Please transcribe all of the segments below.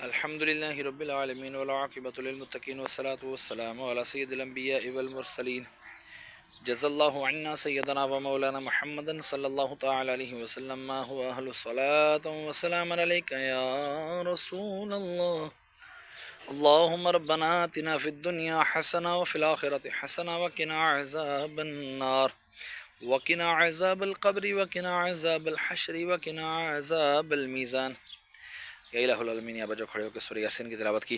الحمد لله رب العالمين والعاقبة للمتقين والصلاة والسلام على سيد الأنبياء والمرسلين جزا الله عنا سيدنا ومولانا محمد صلى الله تعالى عليه وسلم ما هو أهل الصلاة والسلام عليك يا رسول الله. اللهم ربنا آتنا في الدنيا حسنة وفي الآخرة حسنة وقنا عذاب النار وقنا عذاب القبر وقنا عذاب الحشر وقنا عذاب الميزان. یا الہ العالمین، یا بجو کھڑے ہو کے سورہ یاسین کی تلاوت کی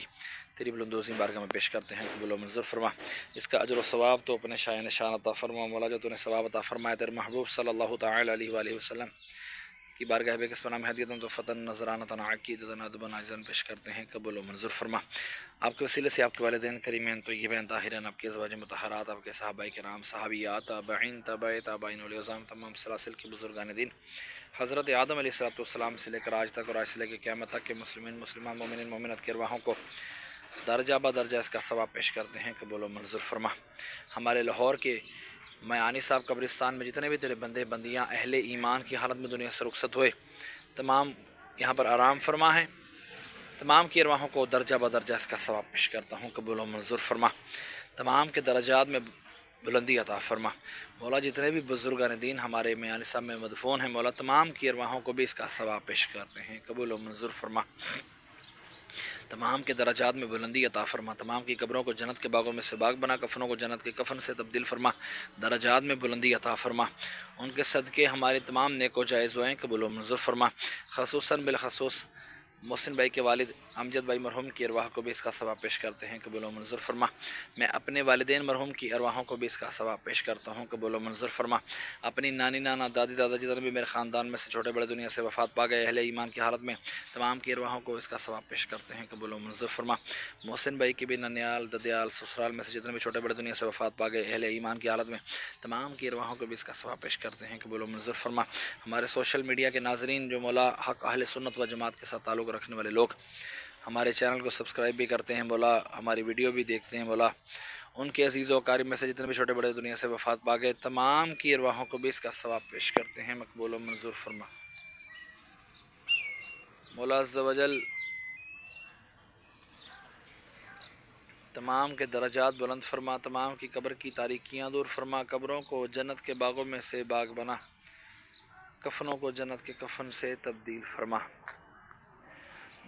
تیری بلندوزی بارگاہ میں پیش کرتے ہیں، قبول و منظور فرما. اس کا اجر و ثواب تو اپنے شاہ نشان عطا فرما. مولا جو تو نے ثواب عطا فرمایا تیرے محبوب صلی اللہ تعالی علیہ وآلہ وسلم کی بارگاہ بے قسم نام ہدیتاً تو فتن نظرانتاً عقیدتاً ادباً عاجزاً پیش کرتے ہیں، قبول و منظور فرما. آپ کے وسیلے سے آپ کے والدین کریمین طیبین طاہرین، آپ کے ازواج مطہرات، آپ کے صحابہ کرام، صحابیات، تابعین، تابع تابعین، اولیاء العظام، تمام سلاسل کے بزرگان دین، حضرت آدم علیہ السلام سے لے کر آج تک اور آج سے لے کے قیامت تک کے مسلمین، مسلمان، مومنین، مومنات کے ارواحوں کو درجہ بدرجہ اس کا ثواب پیش کرتے ہیں، قبول و منظور فرما. ہمارے لاہور کے میانی صاحب قبرستان میں جتنے بھی تیرے بندے بندیاں اہل ایمان کی حالت میں دنیا سے رخصت ہوئے، تمام یہاں پر آرام فرما ہے، تمام کی ارواحوں کو درجہ بدرجہ اس کا ثواب پیش کرتا ہوں، قبول و منظور فرما. تمام کے درجات میں بلندی عطا فرما. مولا جتنے بھی بزرگان دین ہمارے میانی صاحب میں مدفون ہیں، مولا تمام کی ارواحوں کو بھی اس کا ثواب پیش کرتے ہیں، قبول و منظور فرما. تمام کے درجات میں بلندی عطا فرما. تمام کی قبروں کو جنت کے باغوں میں سے باغ بنا، کفنوں کو جنت کے کفن سے تبدیل فرما. درجات میں بلندی عطا فرما. ان کے صدقے ہمارے تمام نیک و جائز ہوئیں، قبول و منظور فرما. خصوصاً بالخصوص محسن بھائی کے والد امجد بھائی مرحوم کی ارواح کو بھی اس کا ثواب پیش کرتے ہیں، قبول و منظور فرما. میں اپنے والدین مرحوم کی ارواحوں کو بھی اس کا ثواب پیش کرتا ہوں، قبول و منظور فرما. اپنی نانی نانا دادی دادا جتنے بھی میرے خاندان میں سے چھوٹے بڑے دنیا سے وفات پا گئے اہل ایمان کی حالت میں، تمام کی ارواحوں کو اس کا ثواب پیش کرتے ہیں، قبول و منظور فرما. محسن بھائی کے بھی ننیال ددیال سسرال میں سے جتنے بھی چھوٹے بڑے دنیا سے وفات پا گئے اہل ایمان کی حالت میں، تمام کی ارواحوں کو بھی اس کا ثواب پیش کرتے ہیں، قبول و منظور فرما. ہمارے سوشل میڈیا کے ناظرین جو مولا حق اہل سنت و جماعت کے ساتھ تعلق رکھنے والے لوگ ہمارے چینل کو سبسکرائب بھی کرتے ہیں، مولا ہماری ویڈیو بھی دیکھتے ہیں، مولا ان کے عزیز و اقارب میں سے جتنے بھی چھوٹے بڑے دنیا سے وفات پا گئے تمام کی ارواحوں کو بھی اس کا ثواب پیش کرتے ہیں، مقبول و منظور فرما. مولا عز و جل تمام کے درجات بلند فرما. تمام کی قبر کی تاریکیاں دور فرما. قبروں کو جنت کے باغوں میں سے باغ بنا، کفنوں کو جنت کے کفن سے تبدیل فرما.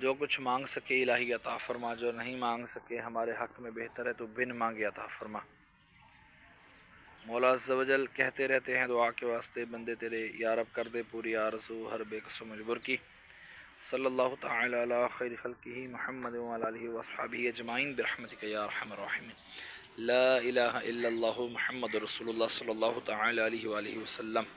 جو کچھ مانگ سکے الہی عطا فرما، جو نہیں مانگ سکے ہمارے حق میں بہتر ہے تو بن مانگے عطا فرما. مولا عز و جل کہتے رہتے ہیں دعا کے واسطے بندے تیرے، یا رب کر دے پوری آرزو ہر بے قصو مجبور کی. صلی اللہ تعالی علی خیر خلقہ محمد وعلی آلہ واصحابہ اجمعین برحمتک یا ارحم الراحمین. لا الہ الا اللہ محمد رسول اللہ صلی اللہ تعالی علیہ وآلہ وسلم.